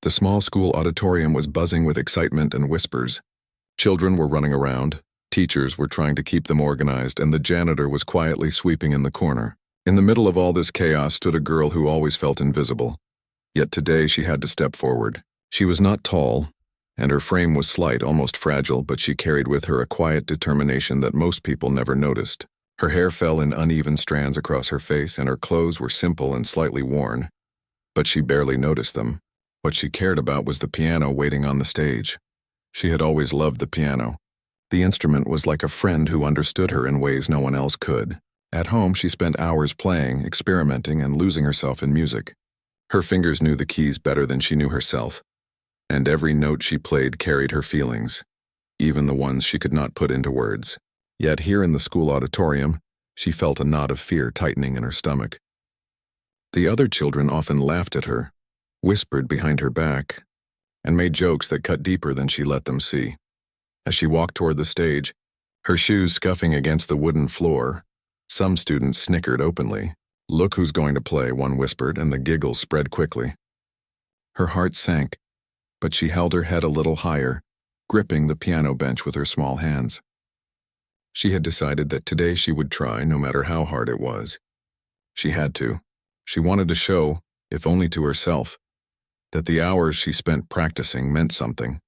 The small school auditorium was buzzing with excitement and whispers. Children were running around, teachers were trying to keep them organized, and the janitor was quietly sweeping in the corner. In the middle of all this chaos stood a girl who always felt invisible. Yet today she had to step forward. She was not tall, and her frame was slight, almost fragile, but she carried with her a quiet determination that most people never noticed. Her hair fell in uneven strands across her face, and her clothes were simple and slightly worn. But she barely noticed them. What she cared about was the piano waiting on the stage. She had always loved the piano. The instrument was like a friend who understood her in ways no one else could. At home, she spent hours playing, experimenting, and losing herself in music. Her fingers knew the keys better than she knew herself, and every note she played carried her feelings, even the ones she could not put into words. Yet here in the school auditorium, she felt a knot of fear tightening in her stomach. The other children often laughed at her, whispered behind her back, and made jokes that cut deeper than she let them see. As she walked toward the stage, her shoes scuffing against the wooden floor, some students snickered openly. "Look who's going to play," one whispered, and the giggles spread quickly. Her heart sank, but she held her head a little higher, gripping the piano bench with her small hands. She had decided that today she would try, no matter how hard it was. She had to. She wanted to show, if only to herself, that the hours she spent practicing meant something.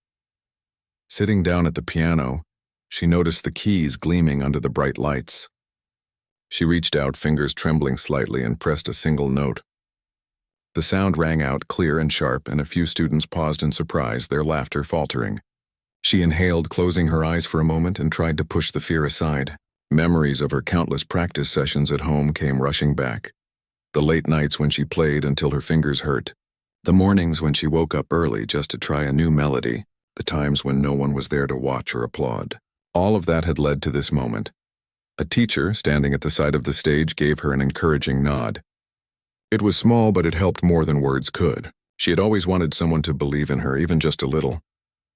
Sitting down at the piano, she noticed the keys gleaming under the bright lights. She reached out, fingers trembling slightly, and pressed a single note. The sound rang out clear and sharp, and a few students paused in surprise, their laughter faltering. She inhaled, closing her eyes for a moment, and tried to push the fear aside. Memories of her countless practice sessions at home came rushing back. The late nights when she played until her fingers hurt. The mornings when she woke up early just to try a new melody. The times when no one was there to watch or applaud. All of that had led to this moment. A teacher, standing at the side of the stage, gave her an encouraging nod. It was small, but it helped more than words could. She had always wanted someone to believe in her, even just a little.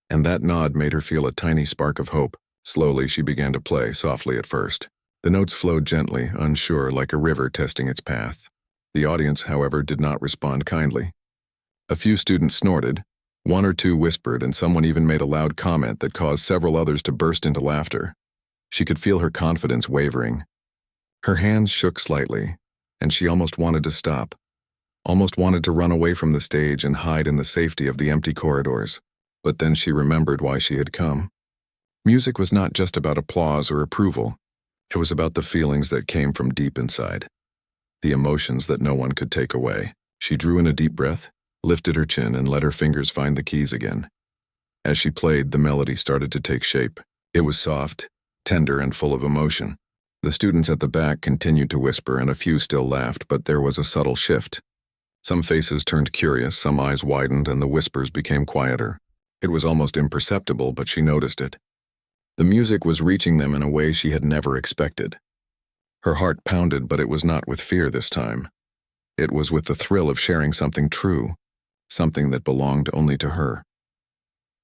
And that nod made her feel a tiny spark of hope. Slowly, she began to play, softly at first. The notes flowed gently, unsure, like a river testing its path. The audience, however, did not respond kindly. A few students snorted, one or two whispered, and someone even made a loud comment that caused several others to burst into laughter. She could feel her confidence wavering. Her hands shook slightly, and she almost wanted to stop, almost wanted to run away from the stage and hide in the safety of the empty corridors. But then she remembered why she had come. Music was not just about applause or approval. It was about the feelings that came from deep inside, the emotions that no one could take away. She drew in a deep breath, lifted her chin, and let her fingers find the keys again. As she played, the melody started to take shape. It was soft, tender, and full of emotion. The students at the back continued to whisper, and a few still laughed, but there was a subtle shift. Some faces turned curious, some eyes widened, and the whispers became quieter. It was almost imperceptible, but she noticed it. The music was reaching them in a way she had never expected. Her heart pounded, but it was not with fear this time. It was with the thrill of sharing something true, something that belonged only to her.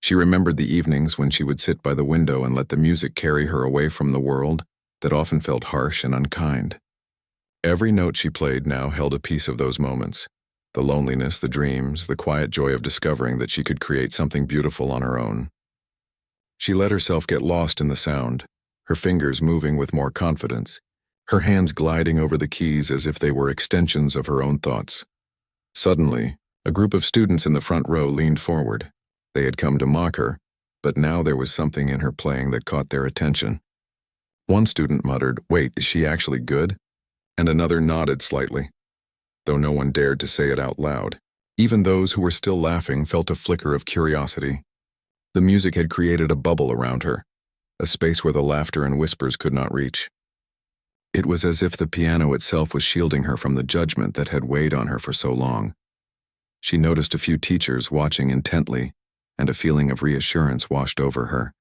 She remembered the evenings when she would sit by the window and let the music carry her away from the world that often felt harsh and unkind. Every note she played now held a piece of those moments. The loneliness, the dreams, the quiet joy of discovering that she could create something beautiful on her own. She let herself get lost in the sound, her fingers moving with more confidence, her hands gliding over the keys as if they were extensions of her own thoughts. Suddenly, a group of students in the front row leaned forward. They had come to mock her, but now there was something in her playing that caught their attention. One student muttered, "Wait, is she actually good?" And another nodded slightly, though no one dared to say it out loud. Even those who were still laughing felt a flicker of curiosity. The music had created a bubble around her, a space where the laughter and whispers could not reach. It was as if the piano itself was shielding her from the judgment that had weighed on her for so long. She noticed a few teachers watching intently, and a feeling of reassurance washed over her.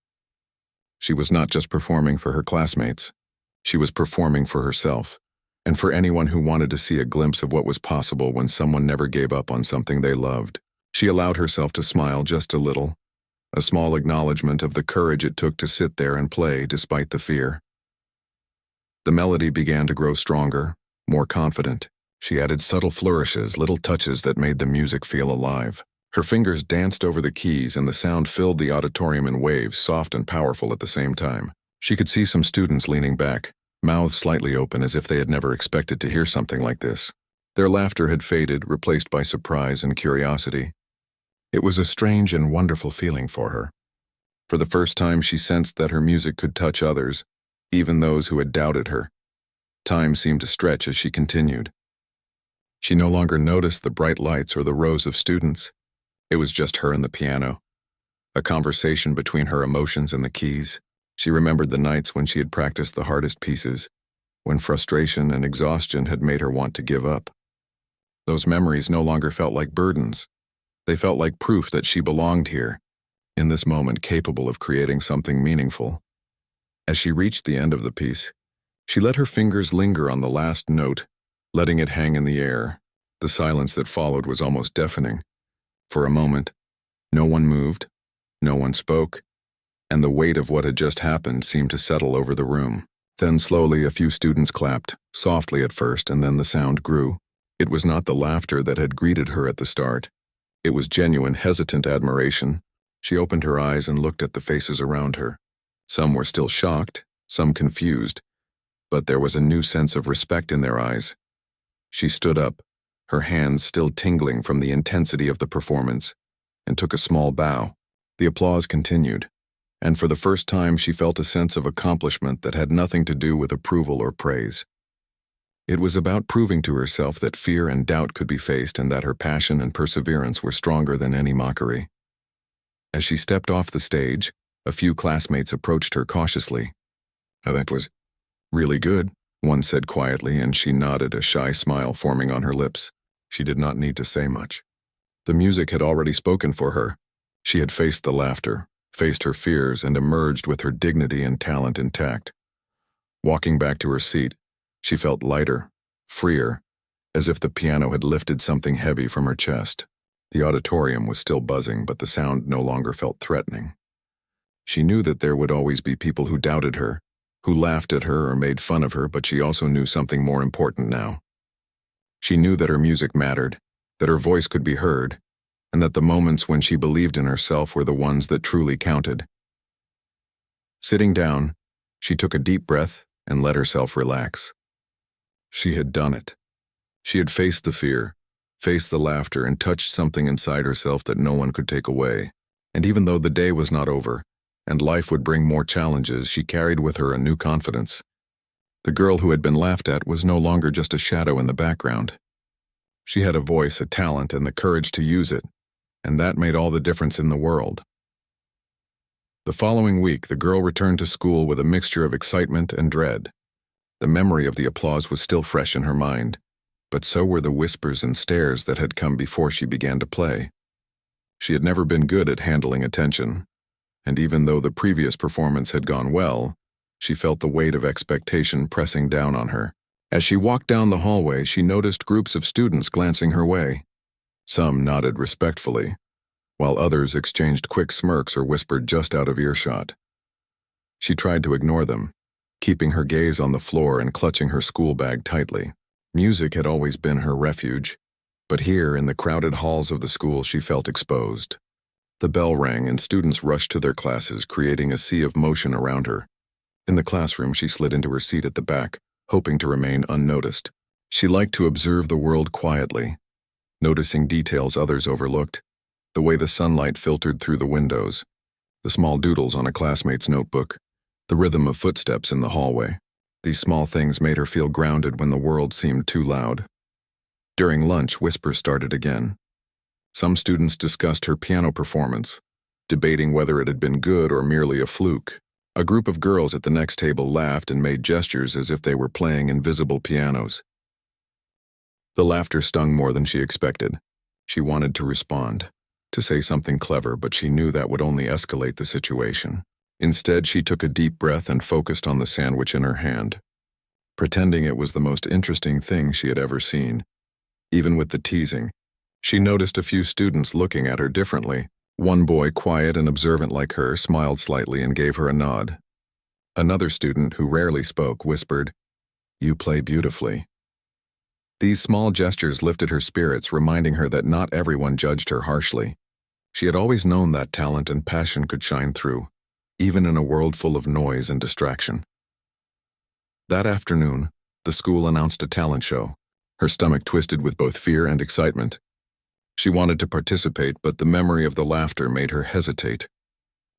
She was not just performing for her classmates. She was performing for herself, and for anyone who wanted to see a glimpse of what was possible when someone never gave up on something they loved. She allowed herself to smile just a little, a small acknowledgement of the courage it took to sit there and play despite the fear. The melody began to grow stronger, more confident. She added subtle flourishes, little touches that made the music feel alive. Her fingers danced over the keys and the sound filled the auditorium in waves, soft and powerful at the same time. She could see some students leaning back, mouths slightly open as if they had never expected to hear something like this. Their laughter had faded, replaced by surprise and curiosity. It was a strange and wonderful feeling for her. For the first time, she sensed that her music could touch others, even those who had doubted her. Time seemed to stretch as she continued. She no longer noticed the bright lights or the rows of students. It was just her and the piano, a conversation between her emotions and the keys. She remembered the nights when she had practiced the hardest pieces, when frustration and exhaustion had made her want to give up. Those memories no longer felt like burdens. They felt like proof that she belonged here, in this moment capable of creating something meaningful. As she reached the end of the piece, she let her fingers linger on the last note, letting it hang in the air. The silence that followed was almost deafening. For a moment, no one moved, no one spoke, and the weight of what had just happened seemed to settle over the room. Then slowly a few students clapped, softly at first, and then the sound grew. It was not the laughter that had greeted her at the start. It was genuine, hesitant admiration. She opened her eyes and looked at the faces around her. Some were still shocked, some confused, but there was a new sense of respect in their eyes. She stood up, her hands still tingling from the intensity of the performance, and took a small bow. The applause continued, and for the first time she felt a sense of accomplishment that had nothing to do with approval or praise. It was about proving to herself that fear and doubt could be faced and that her passion and perseverance were stronger than any mockery. As she stepped off the stage, a few classmates approached her cautiously. "That was really good," one said quietly, and she nodded, a shy smile forming on her lips. She did not need to say much. The music had already spoken for her. She had faced the laughter, faced her fears, and emerged with her dignity and talent intact. Walking back to her seat, she felt lighter, freer, as if the piano had lifted something heavy from her chest. The auditorium was still buzzing, but the sound no longer felt threatening. She knew that there would always be people who doubted her, who laughed at her or made fun of her, but she also knew something more important now. She knew that her music mattered, that her voice could be heard, and that the moments when she believed in herself were the ones that truly counted. Sitting down, she took a deep breath and let herself relax. She had done it. She had faced the fear, faced the laughter, and touched something inside herself that no one could take away. And even though the day was not over, and life would bring more challenges, she carried with her a new confidence. The girl who had been laughed at was no longer just a shadow in the background. She had a voice, a talent, and the courage to use it, and that made all the difference in the world. The following week, the girl returned to school with a mixture of excitement and dread. The memory of the applause was still fresh in her mind, but so were the whispers and stares that had come before she began to play. She had never been good at handling attention, and even though the previous performance had gone well, she felt the weight of expectation pressing down on her. As she walked down the hallway, she noticed groups of students glancing her way. Some nodded respectfully, while others exchanged quick smirks or whispered just out of earshot. She tried to ignore them, keeping her gaze on the floor and clutching her school bag tightly. Music had always been her refuge, but here in the crowded halls of the school she felt exposed. The bell rang and students rushed to their classes, creating a sea of motion around her. In the classroom, she slid into her seat at the back, hoping to remain unnoticed. She liked to observe the world quietly, noticing details others overlooked, the way the sunlight filtered through the windows, the small doodles on a classmate's notebook, the rhythm of footsteps in the hallway. These small things made her feel grounded when the world seemed too loud. During lunch, whispers started again. Some students discussed her piano performance, debating whether it had been good or merely a fluke. A group of girls at the next table laughed and made gestures as if they were playing invisible pianos. The laughter stung more than she expected. She wanted to respond, to say something clever, but she knew that would only escalate the situation. Instead, she took a deep breath and focused on the sandwich in her hand, pretending it was the most interesting thing she had ever seen. Even with the teasing, she noticed a few students looking at her differently. One boy, quiet and observant like her, smiled slightly and gave her a nod. Another student, who rarely spoke, whispered, "You play beautifully." These small gestures lifted her spirits, reminding her that not everyone judged her harshly. She had always known that talent and passion could shine through, even in a world full of noise and distraction. That afternoon, the school announced a talent show. Her stomach twisted with both fear and excitement. She wanted to participate, but the memory of the laughter made her hesitate.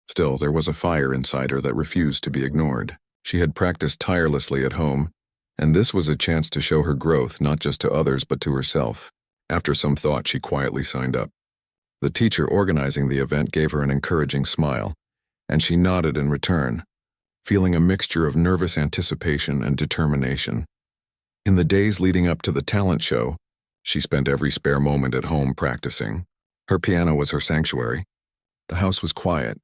Still, there was a fire inside her that refused to be ignored. She had practiced tirelessly at home, and this was a chance to show her growth not just to others but to herself. After some thought, she quietly signed up. The teacher organizing the event gave her an encouraging smile, and she nodded in return, feeling a mixture of nervous anticipation and determination. In the days leading up to the talent show, she spent every spare moment at home practicing. Her piano was her sanctuary. The house was quiet,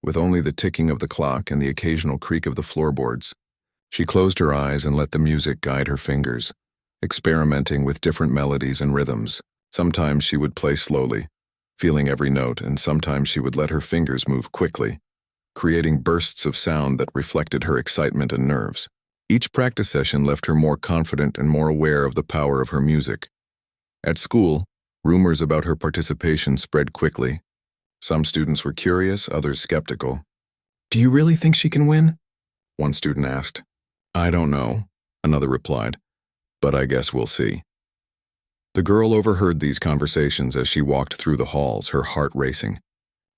with only the ticking of the clock and the occasional creak of the floorboards. She closed her eyes and let the music guide her fingers, experimenting with different melodies and rhythms. Sometimes she would play slowly, feeling every note, and sometimes she would let her fingers move quickly, creating bursts of sound that reflected her excitement and nerves. Each practice session left her more confident and more aware of the power of her music. At school, rumors about her participation spread quickly. Some students were curious, others skeptical. "Do you really think she can win?" one student asked. "I don't know," another replied, "but I guess we'll see." The girl overheard these conversations as she walked through the halls, her heart racing.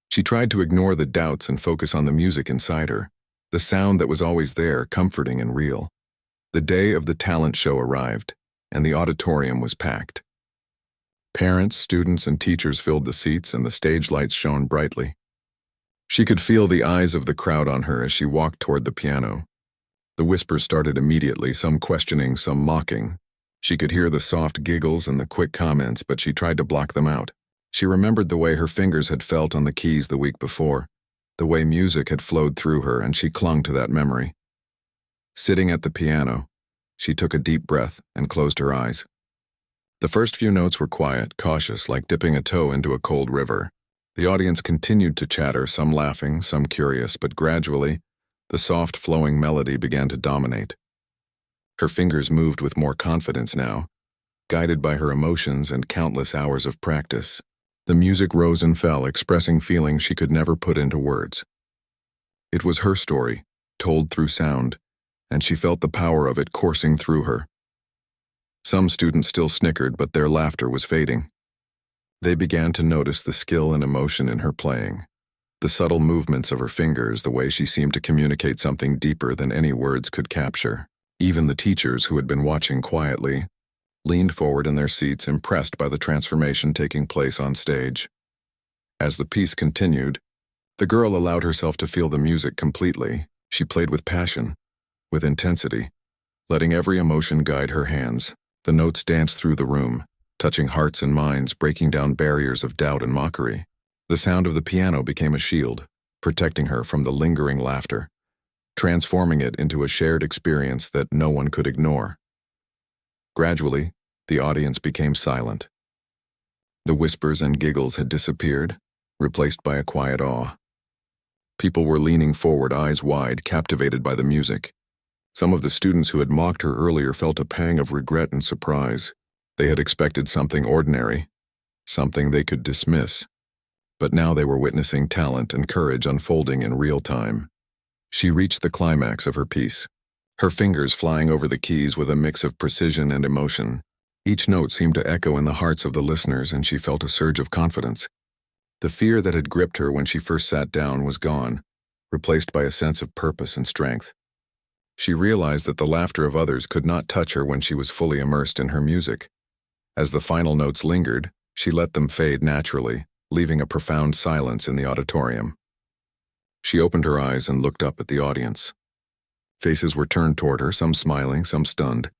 She tried to ignore the doubts and focus on the music inside her, the sound that was always there, comforting and real. The day of the talent show arrived, and the auditorium was packed. Parents, students, and teachers filled the seats, and the stage lights shone brightly. She could feel the eyes of the crowd on her as she walked toward the piano. The whispers started immediately, some questioning, some mocking. She could hear the soft giggles and the quick comments, but she tried to block them out. She remembered the way her fingers had felt on the keys the week before, the way music had flowed through her, and she clung to that memory. Sitting at the piano, she took a deep breath and closed her eyes. The first few notes were quiet, cautious, like dipping a toe into a cold river. The audience continued to chatter, some laughing, some curious, but gradually, the soft, flowing melody began to dominate. Her fingers moved with more confidence now, guided by her emotions and countless hours of practice. The music rose and fell, expressing feelings she could never put into words. It was her story, told through sound, and she felt the power of it coursing through her. Some students still snickered, but their laughter was fading. They began to notice the skill and emotion in her playing, the subtle movements of her fingers, the way she seemed to communicate something deeper than any words could capture. Even the teachers, who had been watching quietly, leaned forward in their seats, impressed by the transformation taking place on stage. As the piece continued, the girl allowed herself to feel the music completely. She played with passion, with intensity, letting every emotion guide her hands. The notes danced through the room, touching hearts and minds, breaking down barriers of doubt and mockery. The sound of the piano became a shield, protecting her from the lingering laughter, transforming it into a shared experience that no one could ignore. Gradually, the audience became silent. The whispers and giggles had disappeared, replaced by a quiet awe. People were leaning forward, eyes wide, captivated by the music. Some of the students who had mocked her earlier felt a pang of regret and surprise. They had expected something ordinary, something they could dismiss. But now they were witnessing talent and courage unfolding in real time. She reached the climax of her piece, her fingers flying over the keys with a mix of precision and emotion. Each note seemed to echo in the hearts of the listeners, and she felt a surge of confidence. The fear that had gripped her when she first sat down was gone, replaced by a sense of purpose and strength. She realized that the laughter of others could not touch her when she was fully immersed in her music. As the final notes lingered, she let them fade naturally, leaving a profound silence in the auditorium. She opened her eyes and looked up at the audience. Faces were turned toward her, some smiling, some stunned.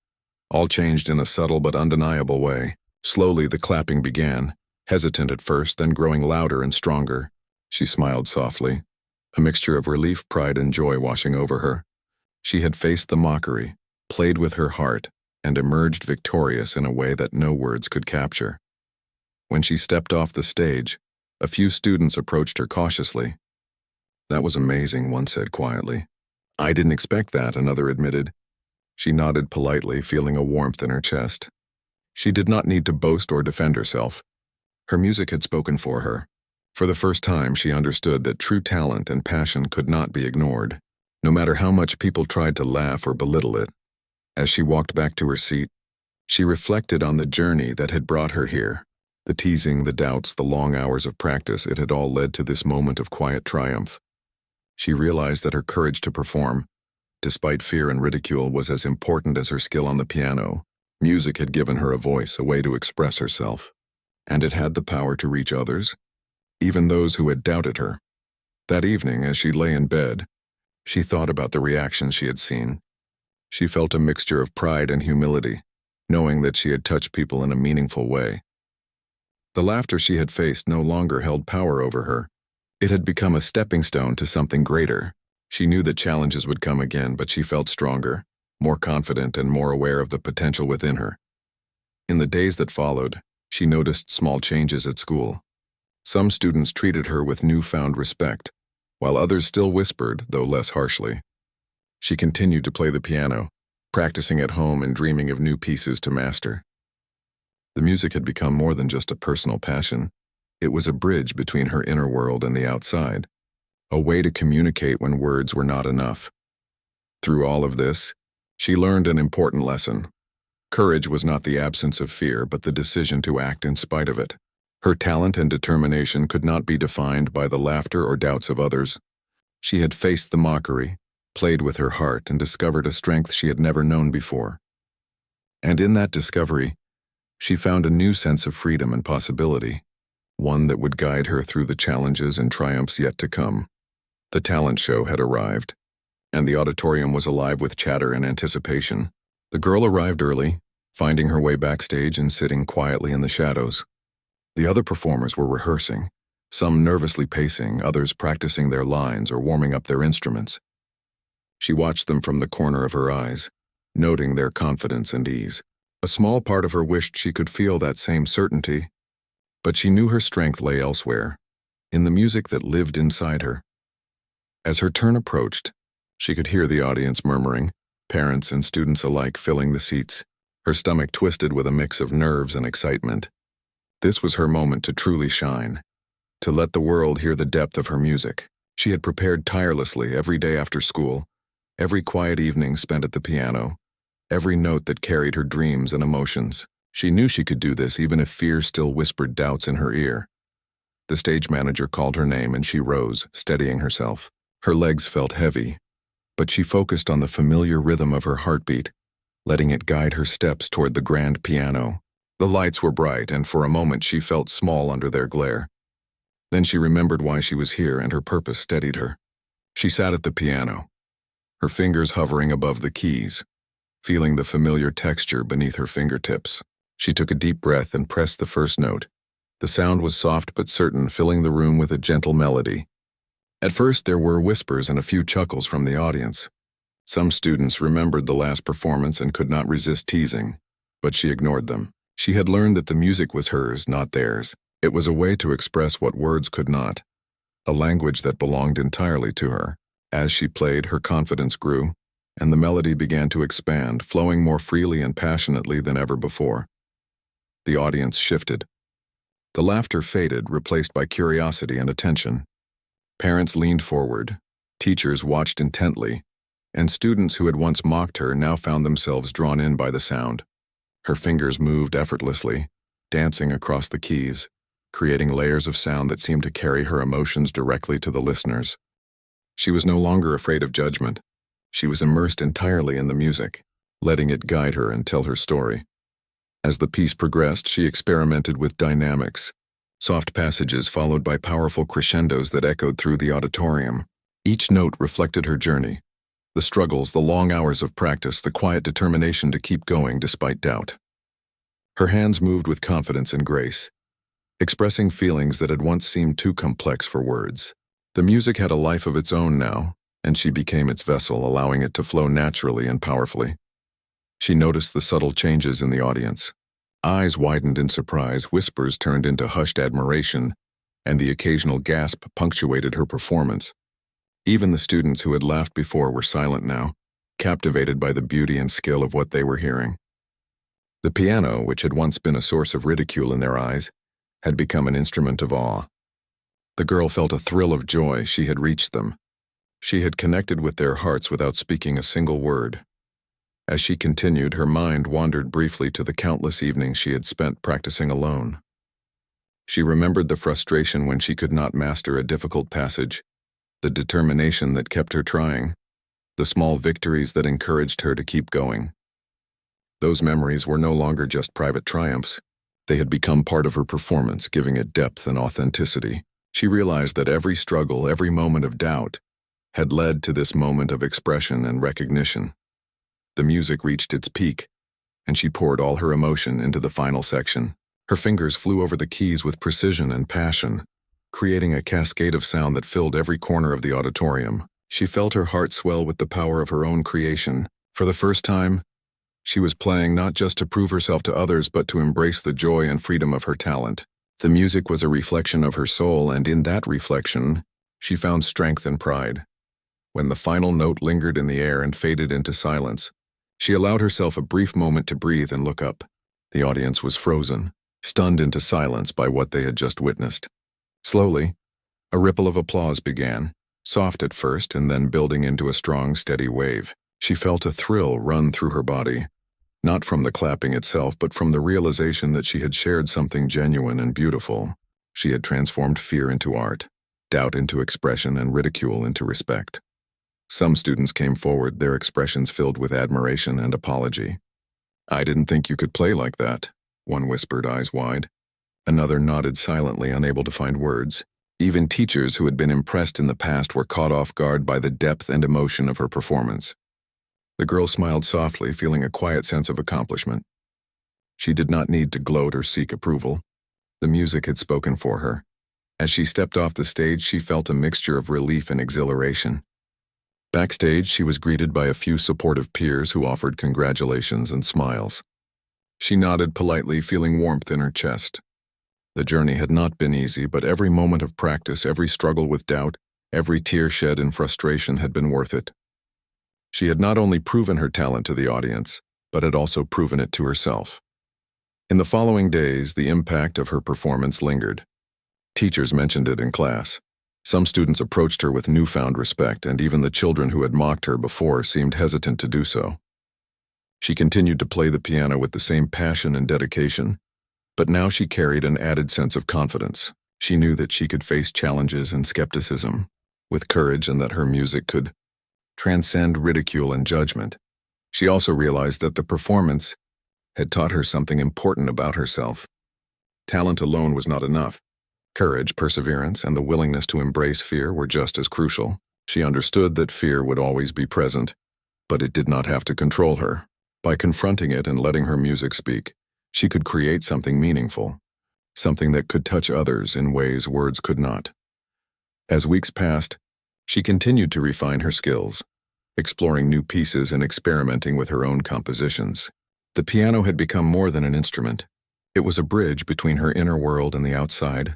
All changed in a subtle but undeniable way. Slowly the clapping began, hesitant at first, then growing louder and stronger. She smiled softly, a mixture of relief, pride, and joy washing over her. She had faced the mockery, played with her heart, and emerged victorious in a way that no words could capture. When she stepped off the stage, a few students approached her cautiously. "That was amazing," one said quietly. "I didn't expect that," another admitted. She nodded politely, feeling a warmth in her chest. She did not need to boast or defend herself. Her music had spoken for her, For the first time, she understood that true talent and passion could not be ignored, no matter how much people tried to laugh or belittle it. As she walked back to her seat, she reflected on the journey that had brought her here. The teasing, the doubts, the long hours of practice, it had all led to this moment of quiet triumph. She realized that her courage to perform, despite fear and ridicule, was as important as her skill on the piano. Music had given her a voice, a way to express herself, and it had the power to reach others, even those who had doubted her. That evening, as she lay in bed, she thought about the reactions she had seen. She felt a mixture of pride and humility, knowing that she had touched people in a meaningful way. The laughter she had faced no longer held power over her. It had become a stepping stone to something greater. She knew that challenges would come again, but she felt stronger, more confident, and more aware of the potential within her. In the days that followed, she noticed small changes at school. Some students treated her with newfound respect, while others still whispered, though less harshly. She continued to play the piano, practicing at home and dreaming of new pieces to master. The music had become more than just a personal passion. It was a bridge between her inner world and the outside, a way to communicate when words were not enough. Through all of this, she learned an important lesson. Courage was not the absence of fear, but the decision to act in spite of it. Her talent and determination could not be defined by the laughter or doubts of others. She had faced the mockery, played with her heart, and discovered a strength she had never known before. And in that discovery, she found a new sense of freedom and possibility, one that would guide her through the challenges and triumphs yet to come. The talent show had arrived, and the auditorium was alive with chatter and anticipation. The girl arrived early, finding her way backstage and sitting quietly in the shadows. The other performers were rehearsing, some nervously pacing, others practicing their lines or warming up their instruments. She watched them from the corner of her eyes, noting their confidence and ease. A small part of her wished she could feel that same certainty, but she knew her strength lay elsewhere, in the music that lived inside her. As her turn approached, she could hear the audience murmuring, parents and students alike filling the seats. Her stomach twisted with a mix of nerves and excitement. This was her moment to truly shine, to let the world hear the depth of her music. She had prepared tirelessly every day after school, every quiet evening spent at the piano, every note that carried her dreams and emotions. She knew she could do this even if fear still whispered doubts in her ear. The stage manager called her name and she rose, steadying herself. Her legs felt heavy, but she focused on the familiar rhythm of her heartbeat, letting it guide her steps toward the grand piano. The lights were bright, and for a moment she felt small under their glare. Then she remembered why she was here, and her purpose steadied her. She sat at the piano, her fingers hovering above the keys, feeling the familiar texture beneath her fingertips. She took a deep breath and pressed the first note. The sound was soft but certain, filling the room with a gentle melody. At first, there were whispers and a few chuckles from the audience. Some students remembered the last performance and could not resist teasing, but she ignored them. She had learned that the music was hers, not theirs. It was a way to express what words could not, a language that belonged entirely to her. As she played, her confidence grew, and the melody began to expand, flowing more freely and passionately than ever before. The audience shifted. The laughter faded, replaced by curiosity and attention. Parents leaned forward, teachers watched intently, and students who had once mocked her now found themselves drawn in by the sound. Her fingers moved effortlessly, dancing across the keys, creating layers of sound that seemed to carry her emotions directly to the listeners. She was no longer afraid of judgment. She was immersed entirely in the music, letting it guide her and tell her story. As the piece progressed, she experimented with dynamics, soft passages followed by powerful crescendos that echoed through the auditorium. Each note reflected her journey, the struggles, the long hours of practice, the quiet determination to keep going despite doubt. Her hands moved with confidence and grace, expressing feelings that had once seemed too complex for words. The music had a life of its own now, and she became its vessel, allowing it to flow naturally and powerfully. She noticed the subtle changes in the audience. Eyes widened in surprise, whispers turned into hushed admiration, and the occasional gasp punctuated her performance. Even the students who had laughed before were silent now, captivated by the beauty and skill of what they were hearing. The piano, which had once been a source of ridicule in their eyes, had become an instrument of awe. The girl felt a thrill of joy. She had reached them. She had connected with their hearts without speaking a single word. As she continued, her mind wandered briefly to the countless evenings she had spent practicing alone. She remembered the frustration when she could not master a difficult passage, the determination that kept her trying, the small victories that encouraged her to keep going. Those memories were no longer just private triumphs. They had become part of her performance, giving it depth and authenticity. She realized that every struggle, every moment of doubt, had led to this moment of expression and recognition. The music reached its peak, and she poured all her emotion into the final section. Her fingers flew over the keys with precision and passion, creating a cascade of sound that filled every corner of the auditorium. She felt her heart swell with the power of her own creation. For the first time, she was playing not just to prove herself to others, but to embrace the joy and freedom of her talent. The music was a reflection of her soul, and in that reflection, she found strength and pride. When the final note lingered in the air and faded into silence, she allowed herself a brief moment to breathe and look up. The audience was frozen, stunned into silence by what they had just witnessed. Slowly, a ripple of applause began, soft at first and then building into a strong, steady wave. She felt a thrill run through her body, not from the clapping itself, but from the realization that she had shared something genuine and beautiful. She had transformed fear into art, doubt into expression, and ridicule into respect. Some students came forward, their expressions filled with admiration and apology. "I didn't think you could play like that," one whispered, eyes wide. Another nodded silently, unable to find words. Even teachers who had been impressed in the past were caught off guard by the depth and emotion of her performance. The girl smiled softly, feeling a quiet sense of accomplishment. She did not need to gloat or seek approval. The music had spoken for her. As she stepped off the stage, she felt a mixture of relief and exhilaration. Backstage, she was greeted by a few supportive peers who offered congratulations and smiles. She nodded politely, feeling warmth in her chest. The journey had not been easy, but every moment of practice, every struggle with doubt, every tear shed in frustration had been worth it. She had not only proven her talent to the audience, but had also proven it to herself. In the following days, the impact of her performance lingered. Teachers mentioned it in class. Some students approached her with newfound respect, and even the children who had mocked her before seemed hesitant to do so. She continued to play the piano with the same passion and dedication, but now she carried an added sense of confidence. She knew that she could face challenges and skepticism with courage, and that her music could transcend ridicule and judgment. She also realized that the performance had taught her something important about herself. Talent alone was not enough. Courage, perseverance, and the willingness to embrace fear were just as crucial. She understood that fear would always be present, but it did not have to control her. By confronting it and letting her music speak, she could create something meaningful, something that could touch others in ways words could not. As weeks passed, she continued to refine her skills, exploring new pieces and experimenting with her own compositions. The piano had become more than an instrument. It was a bridge between her inner world and the outside,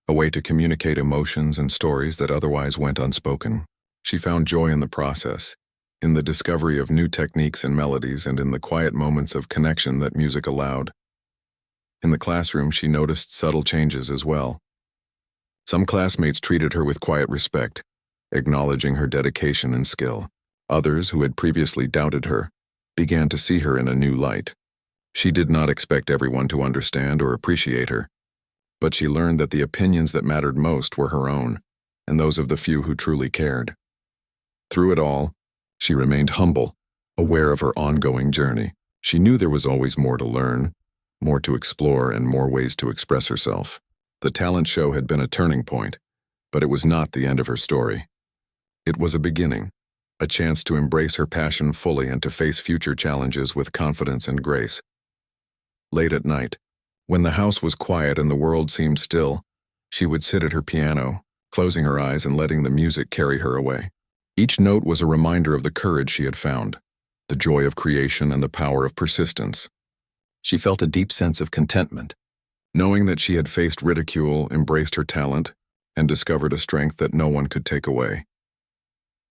a way to communicate emotions and stories that otherwise went unspoken. She found joy in the process, in the discovery of new techniques and melodies, and in the quiet moments of connection that music allowed. In the classroom, she noticed subtle changes as well. Some classmates treated her with quiet respect, acknowledging her dedication and skill. Others, who had previously doubted her, began to see her in a new light. She did not expect everyone to understand or appreciate her, but she learned that the opinions that mattered most were her own, and those of the few who truly cared. Through it all, she remained humble, aware of her ongoing journey. She knew there was always more to learn, more to explore, and more ways to express herself. The talent show had been a turning point, but it was not the end of her story. It was a beginning, a chance to embrace her passion fully and to face future challenges with confidence and grace. Late at night, when the house was quiet and the world seemed still, she would sit at her piano, closing her eyes and letting the music carry her away. Each note was a reminder of the courage she had found, the joy of creation, and the power of persistence. She felt a deep sense of contentment, knowing that she had faced ridicule, embraced her talent, and discovered a strength that no one could take away.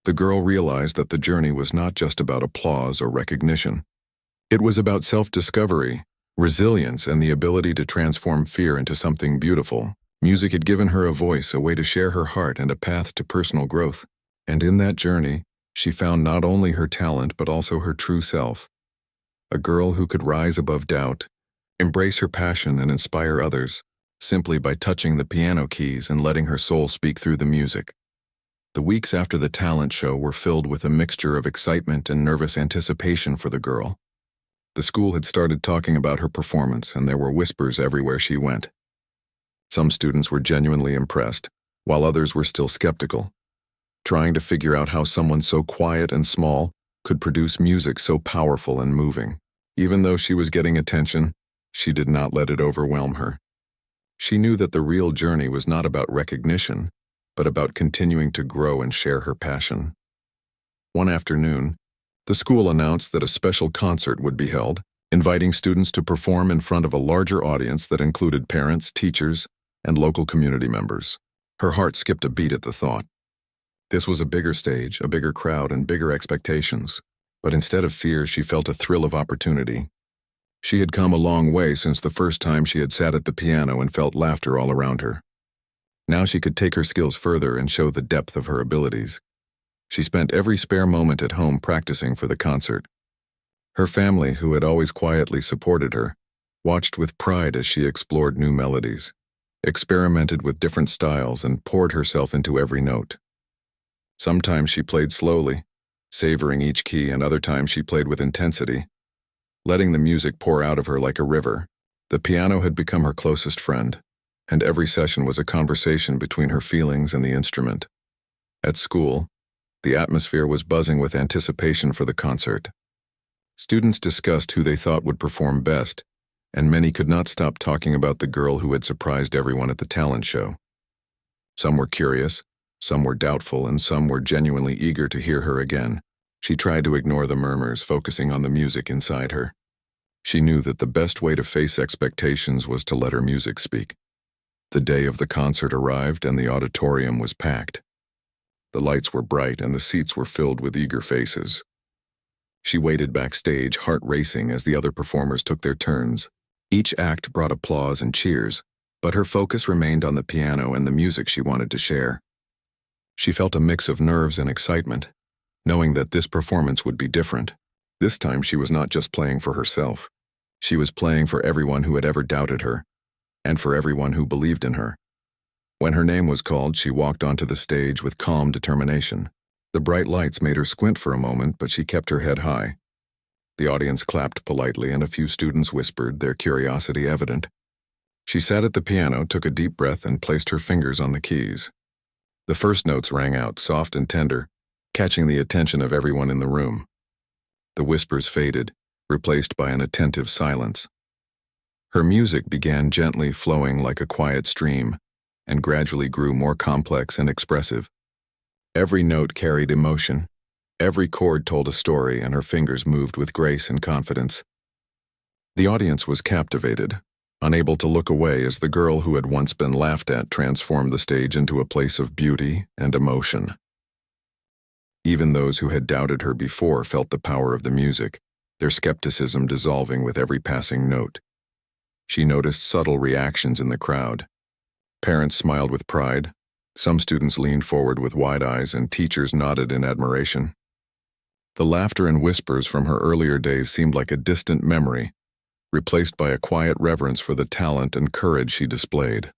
The girl realized that the journey was not just about applause or recognition. It was about self-discovery, resilience, and the ability to transform fear into something beautiful. Music had given her a voice, a way to share her heart, and a path to personal growth. And in that journey, she found not only her talent but also her true self. A girl who could rise above doubt, embrace her passion, and inspire others, simply by touching the piano keys and letting her soul speak through the music. The weeks after the talent show were filled with a mixture of excitement and nervous anticipation for the girl. The school had started talking about her performance, and there were whispers everywhere she went. Some students were genuinely impressed, while others were still skeptical, trying to figure out how someone so quiet and small could produce music so powerful and moving. Even though she was getting attention, she did not let it overwhelm her. She knew that the real journey was not about recognition, but about continuing to grow and share her passion. One afternoon, the school announced that a special concert would be held, inviting students to perform in front of a larger audience that included parents, teachers, and local community members. Her heart skipped a beat at the thought. This was a bigger stage, a bigger crowd, and bigger expectations. But instead of fear, she felt a thrill of opportunity. She had come a long way since the first time she had sat at the piano and felt laughter all around her. Now she could take her skills further and show the depth of her abilities. She spent every spare moment at home practicing for the concert. Her family, who had always quietly supported her, watched with pride as she explored new melodies, experimented with different styles, and poured herself into every note. Sometimes she played slowly, savoring each key, and other times she played with intensity, letting the music pour out of her like a river. The piano had become her closest friend, and every session was a conversation between her feelings and the instrument. At school, the atmosphere was buzzing with anticipation for the concert. Students discussed who they thought would perform best, and many could not stop talking about the girl who had surprised everyone at the talent show. Some were curious, some were doubtful, and some were genuinely eager to hear her again. She tried to ignore the murmurs, focusing on the music inside her. She knew that the best way to face expectations was to let her music speak. The day of the concert arrived, and the auditorium was packed. The lights were bright, and the seats were filled with eager faces. She waited backstage, heart racing, as the other performers took their turns. Each act brought applause and cheers, but her focus remained on the piano and the music she wanted to share. She felt a mix of nerves and excitement, knowing that this performance would be different. This time she was not just playing for herself. She was playing for everyone who had ever doubted her, and for everyone who believed in her. When her name was called, she walked onto the stage with calm determination. The bright lights made her squint for a moment, but she kept her head high. The audience clapped politely, and a few students whispered, their curiosity evident. She sat at the piano, took a deep breath, and placed her fingers on the keys. The first notes rang out, soft and tender, catching the attention of everyone in the room. The whispers faded, replaced by an attentive silence. Her music began gently flowing like a quiet stream, and gradually grew more complex and expressive. Every note carried emotion. Every chord told a story, and her fingers moved with grace and confidence. The audience was captivated, unable to look away as the girl who had once been laughed at transformed the stage into a place of beauty and emotion. Even those who had doubted her before felt the power of the music, their skepticism dissolving with every passing note. She noticed subtle reactions in the crowd. Parents smiled with pride, some students leaned forward with wide eyes, and teachers nodded in admiration. The laughter and whispers from her earlier days seemed like a distant memory, replaced by a quiet reverence for the talent and courage she displayed.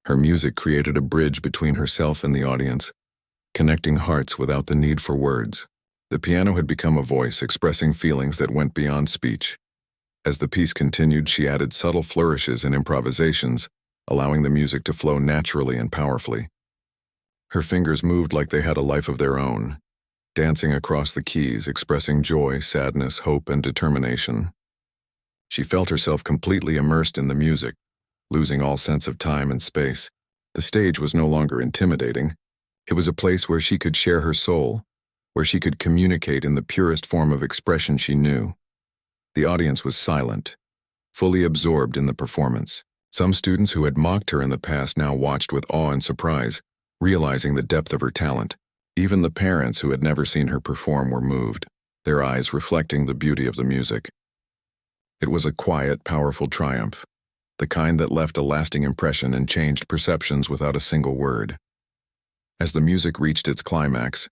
Her music created a bridge between herself and the audience, connecting hearts without the need for words. The piano had become a voice expressing feelings that went beyond speech. As the piece continued, she added subtle flourishes and improvisations, allowing the music to flow naturally and powerfully. Her fingers moved like they had a life of their own, dancing across the keys, expressing joy, sadness, hope, and determination. She felt herself completely immersed in the music, losing all sense of time and space. The stage was no longer intimidating. It was a place where she could share her soul, where she could communicate in the purest form of expression she knew. The audience was silent, fully absorbed in the performance. Some students who had mocked her in the past now watched with awe and surprise, realizing the depth of her talent. Even the parents who had never seen her perform were moved, their eyes reflecting the beauty of the music. It was a quiet, powerful triumph. the kind that left a lasting impression and changed perceptions without a single word. As the music reached its climax,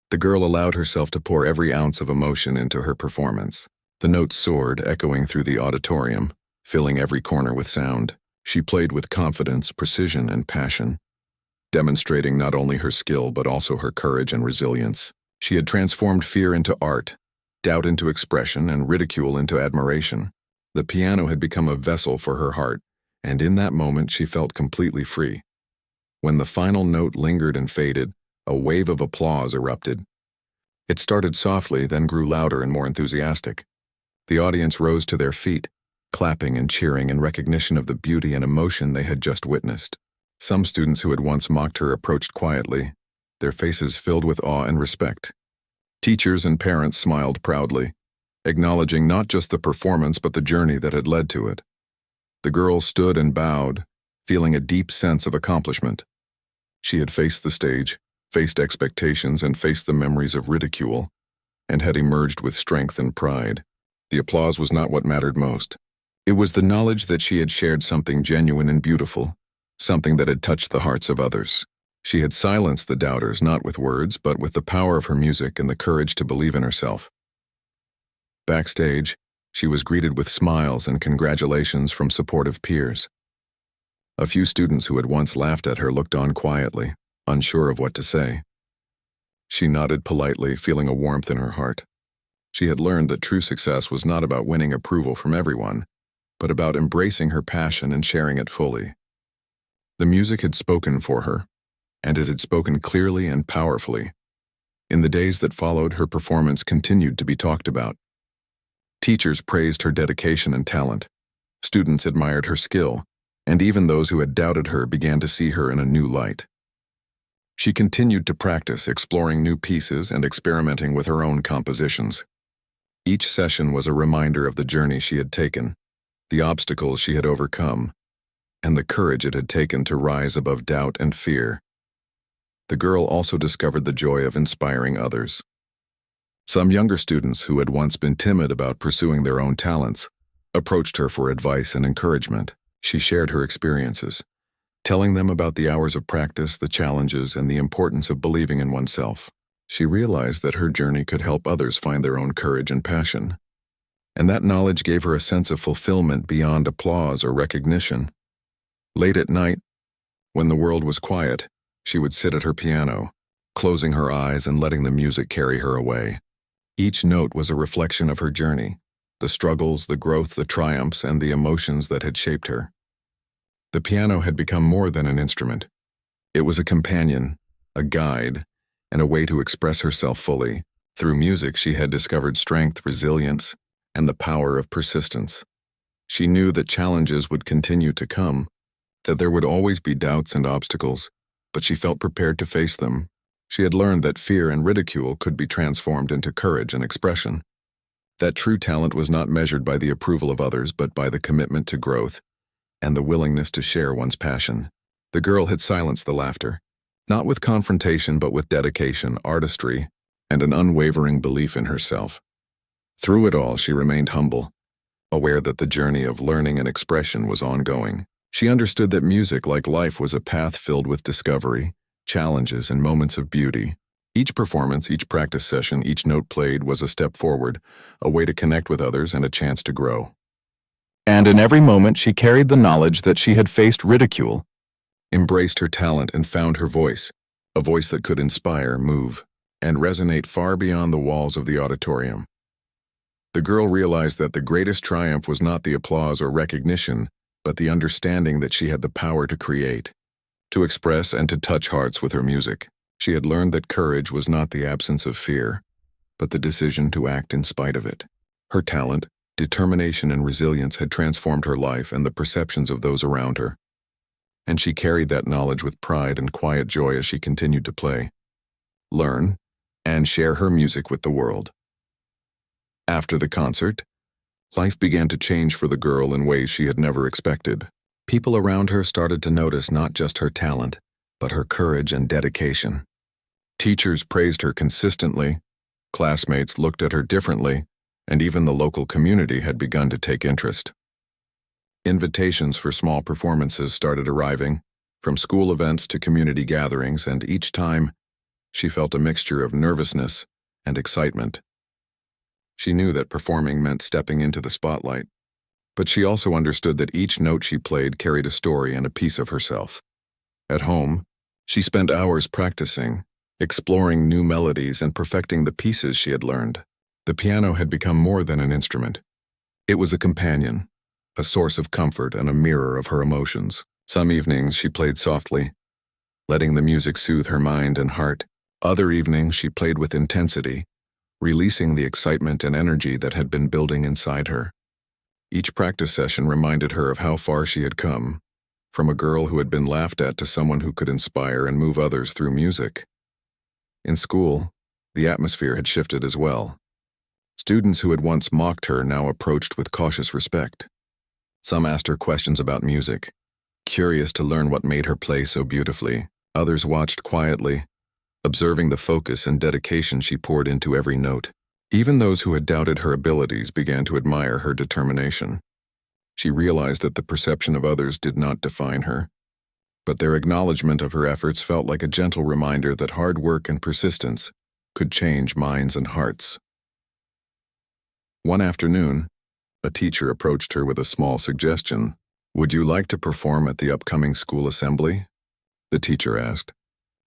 the girl allowed herself to pour every ounce of emotion into her performance. The notes soared, echoing through the auditorium, filling every corner with sound. She played with confidence, precision, and passion, demonstrating not only her skill but also her courage and resilience. She had transformed fear into art, doubt into expression, and ridicule into admiration. The piano had become a vessel for her heart, and in that moment she felt completely free. When the final note lingered and faded, a wave of applause erupted. It started softly, then grew louder and more enthusiastic. The audience rose to their feet, clapping and cheering in recognition of the beauty and emotion they had just witnessed. Some students who had once mocked her approached quietly, their faces filled with awe and respect. Teachers and parents smiled proudly, acknowledging not just the performance but the journey that had led to it. The girl stood and bowed, feeling a deep sense of accomplishment. She had faced the stage, faced expectations, and faced the memories of ridicule, and had emerged with strength and pride. The applause was not what mattered most. It was the knowledge that she had shared something genuine and beautiful, something that had touched the hearts of others. She had silenced the doubters not with words, but with the power of her music and the courage to believe in herself. Backstage, she was greeted with smiles and congratulations from supportive peers. A few students who had once laughed at her looked on quietly, unsure of what to say. She nodded politely, feeling a warmth in her heart. She had learned that true success was not about winning approval from everyone, but about embracing her passion and sharing it fully. The music had spoken for her, and it had spoken clearly and powerfully. In the days that followed, her performance continued to be talked about. Teachers praised her dedication and talent. Students admired her skill, and even those who had doubted her began to see her in a new light. She continued to practice, exploring new pieces and experimenting with her own compositions. Each session was a reminder of the journey she had taken, the obstacles she had overcome, and the courage it had taken to rise above doubt and fear. The girl also discovered the joy of inspiring others. Some younger students who had once been timid about pursuing their own talents approached her for advice and encouragement. She shared her experiences, telling them about the hours of practice, the challenges, and the importance of believing in oneself. She realized that her journey could help others find their own courage and passion, and that knowledge gave her a sense of fulfillment beyond applause or recognition. Late at night, when the world was quiet, she would sit at her piano, closing her eyes and letting the music carry her away. Each note was a reflection of her journey, the struggles, the growth, the triumphs, and the emotions that had shaped her. The piano had become more than an instrument. It was a companion, a guide, and a way to express herself fully. Through music, she had discovered strength, resilience, and the power of persistence. She knew that challenges would continue to come, that there would always be doubts and obstacles, but she felt prepared to face them. She had learned that fear and ridicule could be transformed into courage and expression. That true talent was not measured by the approval of others, but by the commitment to growth and the willingness to share one's passion. The girl had silenced the laughter, not with confrontation but with dedication, artistry, and an unwavering belief in herself. Through it all, she remained humble, aware that the journey of learning and expression was ongoing. She understood that music, like life, was a path filled with discovery, challenges, and moments of beauty. Each performance, each practice session, each note played was a step forward, a way to connect with others and a chance to grow. And in every moment, she carried the knowledge that she had faced ridicule, embraced her talent, and found her voice, a voice that could inspire, move, and resonate far beyond the walls of the auditorium. The girl realized that the greatest triumph was not the applause or recognition, but the understanding that she had the power to create, to express and to touch hearts with her music. She had learned that courage was not the absence of fear, but the decision to act in spite of it. Her talent, determination, and resilience had transformed her life and the perceptions of those around her, and she carried that knowledge with pride and quiet joy as she continued to play, learn, and share her music with the world. After the concert, life began to change for the girl in ways she had never expected. People around her started to notice not just her talent, but her courage and dedication. Teachers praised her consistently, classmates looked at her differently, and even the local community had begun to take interest. Invitations for small performances started arriving, from school events to community gatherings, and each time, she felt a mixture of nervousness and excitement. She knew that performing meant stepping into the spotlight, but she also understood that each note she played carried a story and a piece of herself. At home, she spent hours practicing, exploring new melodies and perfecting the pieces she had learned. The piano had become more than an instrument. It was a companion, a source of comfort and a mirror of her emotions. Some evenings she played softly, letting the music soothe her mind and heart. Other evenings she played with intensity, releasing the excitement and energy that had been building inside her. Each practice session reminded her of how far she had come, from a girl who had been laughed at to someone who could inspire and move others through music. In school, the atmosphere had shifted as well. Students who had once mocked her now approached with cautious respect. Some asked her questions about music, curious to learn what made her play so beautifully. Others watched quietly, observing the focus and dedication she poured into every note. Even those who had doubted her abilities began to admire her determination. She realized that the perception of others did not define her, but their acknowledgement of her efforts felt like a gentle reminder that hard work and persistence could change minds and hearts. One afternoon, a teacher approached her with a small suggestion. "Would you like to perform at the upcoming school assembly?" the teacher asked.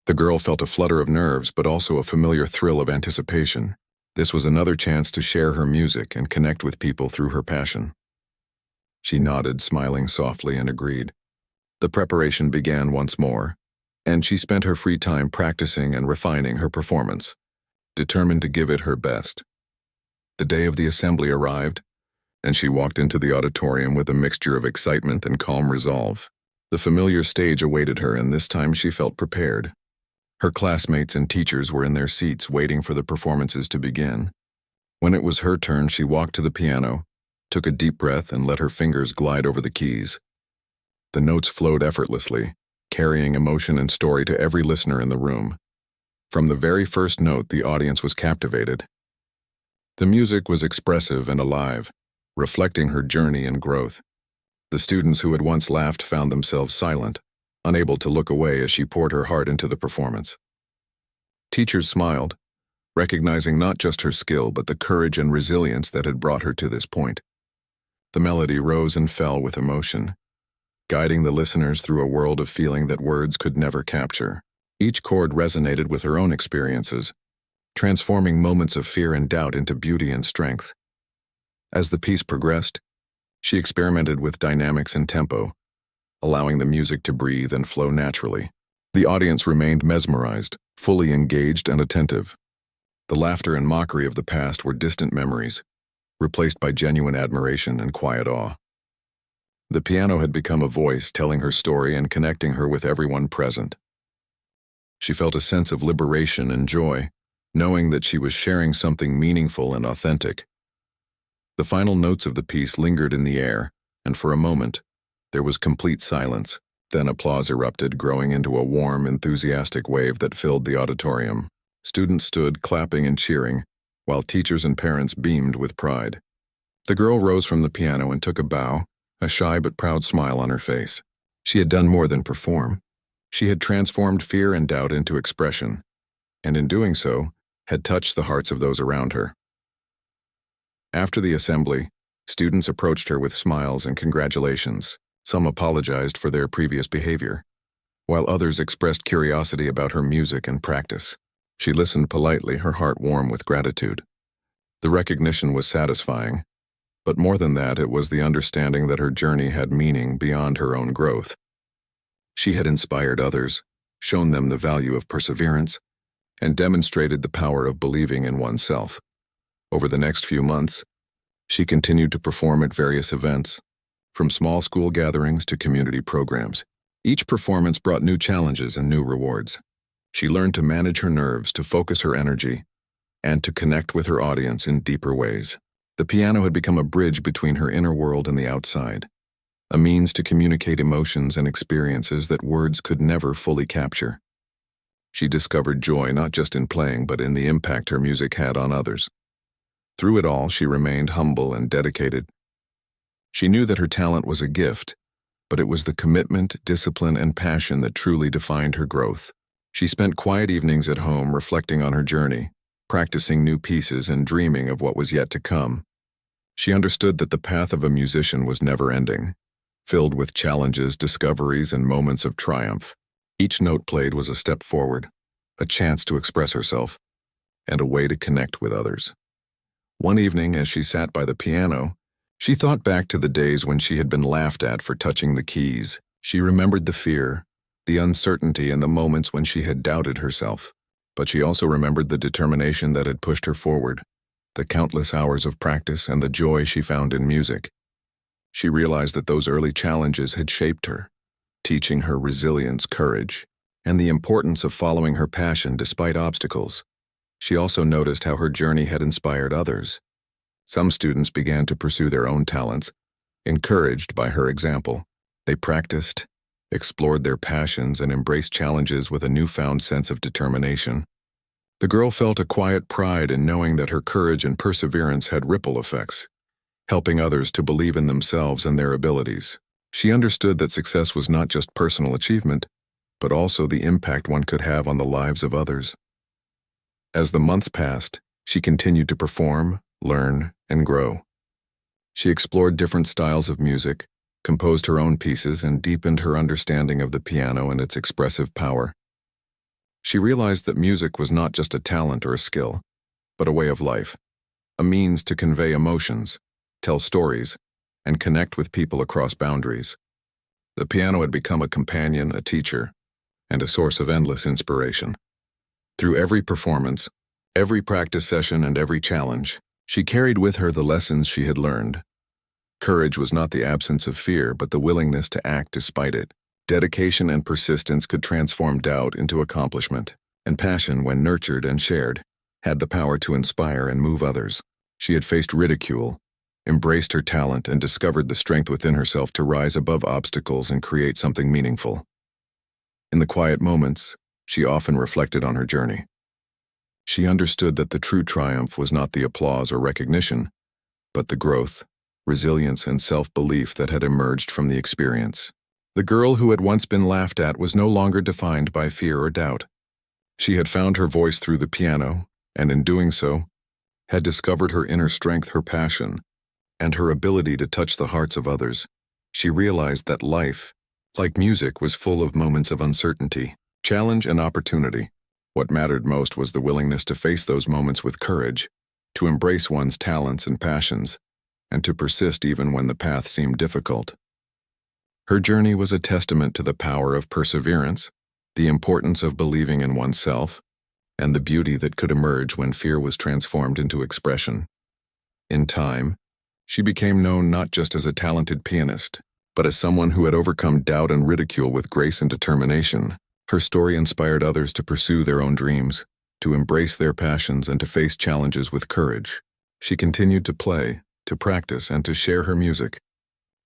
The girl felt a flutter of nerves, but also a familiar thrill of anticipation. This was another chance to share her music and connect with people through her passion. She nodded, smiling softly, and agreed. The preparation began once more, and she spent her free time practicing and refining her performance, determined to give it her best. The day of the assembly arrived, and she walked into the auditorium with a mixture of excitement and calm resolve. The familiar stage awaited her, and this time she felt prepared. Her classmates and teachers were in their seats waiting for the performances to begin. When it was her turn, she walked to the piano, took a deep breath, and let her fingers glide over the keys. The notes flowed effortlessly, carrying emotion and story to every listener in the room. From the very first note, the audience was captivated. The music was expressive and alive, reflecting her journey and growth. The students who had once laughed found themselves silent, unable to look away as she poured her heart into the performance. Teachers smiled, recognizing not just her skill but the courage and resilience that had brought her to this point. The melody rose and fell with emotion, guiding the listeners through a world of feeling that words could never capture. Each chord resonated with her own experiences, transforming moments of fear and doubt into beauty and strength. As the piece progressed, she experimented with dynamics and tempo, allowing the music to breathe and flow naturally. The audience remained mesmerized, fully engaged and attentive. The laughter and mockery of the past were distant memories, replaced by genuine admiration and quiet awe. The piano had become a voice telling her story and connecting her with everyone present. She felt a sense of liberation and joy, knowing that she was sharing something meaningful and authentic. The final notes of the piece lingered in the air, and for a moment, there was complete silence. Then applause erupted, growing into a warm, enthusiastic wave that filled the auditorium. Students stood clapping and cheering, while teachers and parents beamed with pride. The girl rose from the piano and took a bow, a shy but proud smile on her face. She had done more than perform. She had transformed fear and doubt into expression, and in doing so, had touched the hearts of those around her. After the assembly, students approached her with smiles and congratulations. Some apologized for their previous behavior, while others expressed curiosity about her music and practice. She listened politely, her heart warm with gratitude. The recognition was satisfying, but more than that, it was the understanding that her journey had meaning beyond her own growth. She had inspired others, shown them the value of perseverance, and demonstrated the power of believing in oneself. Over the next few months, she continued to perform at various events, from small school gatherings to community programs. Each performance brought new challenges and new rewards. She learned to manage her nerves, to focus her energy, and to connect with her audience in deeper ways. The piano had become a bridge between her inner world and the outside, a means to communicate emotions and experiences that words could never fully capture. She discovered joy not just in playing, but in the impact her music had on others. Through it all, she remained humble and dedicated. She knew that her talent was a gift, but it was the commitment, discipline, and passion that truly defined her growth. She spent quiet evenings at home reflecting on her journey, practicing new pieces and dreaming of what was yet to come. She understood that the path of a musician was never-ending, filled with challenges, discoveries, and moments of triumph. Each note played was a step forward, a chance to express herself, and a way to connect with others. One evening, as she sat by the piano, she thought back to the days when she had been laughed at for touching the keys. She remembered the fear, the uncertainty, and the moments when she had doubted herself. But she also remembered the determination that had pushed her forward, the countless hours of practice, and the joy she found in music. She realized that those early challenges had shaped her, teaching her resilience, courage, and the importance of following her passion despite obstacles. She also noticed how her journey had inspired others. Some students began to pursue their own talents, encouraged by her example. They practiced, explored their passions, and embraced challenges with a newfound sense of determination. The girl felt a quiet pride in knowing that her courage and perseverance had ripple effects, helping others to believe in themselves and their abilities. She understood that success was not just personal achievement, but also the impact one could have on the lives of others. As the months passed, she continued to perform, learn, and grow. She explored different styles of music, composed her own pieces, and deepened her understanding of the piano and its expressive power. She realized that music was not just a talent or a skill, but a way of life, a means to convey emotions, tell stories, and connect with people across boundaries. The piano had become a companion, a teacher, and a source of endless inspiration. Through every performance, every practice session, and every challenge, she carried with her the lessons she had learned. Courage was not the absence of fear, but the willingness to act despite it. Dedication and persistence could transform doubt into accomplishment, and passion, when nurtured and shared, had the power to inspire and move others. She had faced ridicule, embraced her talent, and discovered the strength within herself to rise above obstacles and create something meaningful. In the quiet moments, she often reflected on her journey. She understood that the true triumph was not the applause or recognition, but the growth, resilience, and self-belief that had emerged from the experience. The girl who had once been laughed at was no longer defined by fear or doubt. She had found her voice through the piano, and in doing so, had discovered her inner strength, her passion, and her ability to touch the hearts of others. She realized that life, like music, was full of moments of uncertainty, challenge, and opportunity. What mattered most was the willingness to face those moments with courage, to embrace one's talents and passions, and to persist even when the path seemed difficult. Her journey was a testament to the power of perseverance, the importance of believing in oneself, and the beauty that could emerge when fear was transformed into expression. In time, she became known not just as a talented pianist, but as someone who had overcome doubt and ridicule with grace and determination. Her story inspired others to pursue their own dreams, to embrace their passions, and to face challenges with courage. She continued to play, to practice, and to share her music,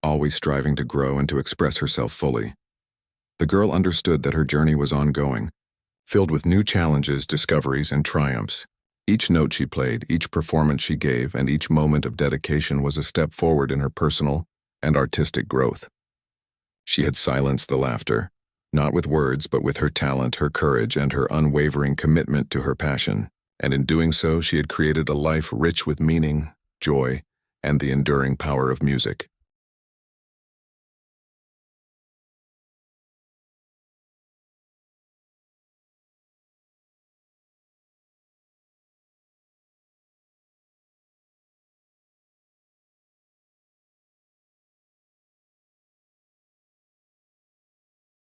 always striving to grow and to express herself fully. The girl understood that her journey was ongoing, filled with new challenges, discoveries, and triumphs. Each note she played, each performance she gave, and each moment of dedication was a step forward in her personal and artistic growth. She had silenced the laughter, not with words, but with her talent, her courage, and her unwavering commitment to her passion. And in doing so, she had created a life rich with meaning, joy, and the enduring power of music.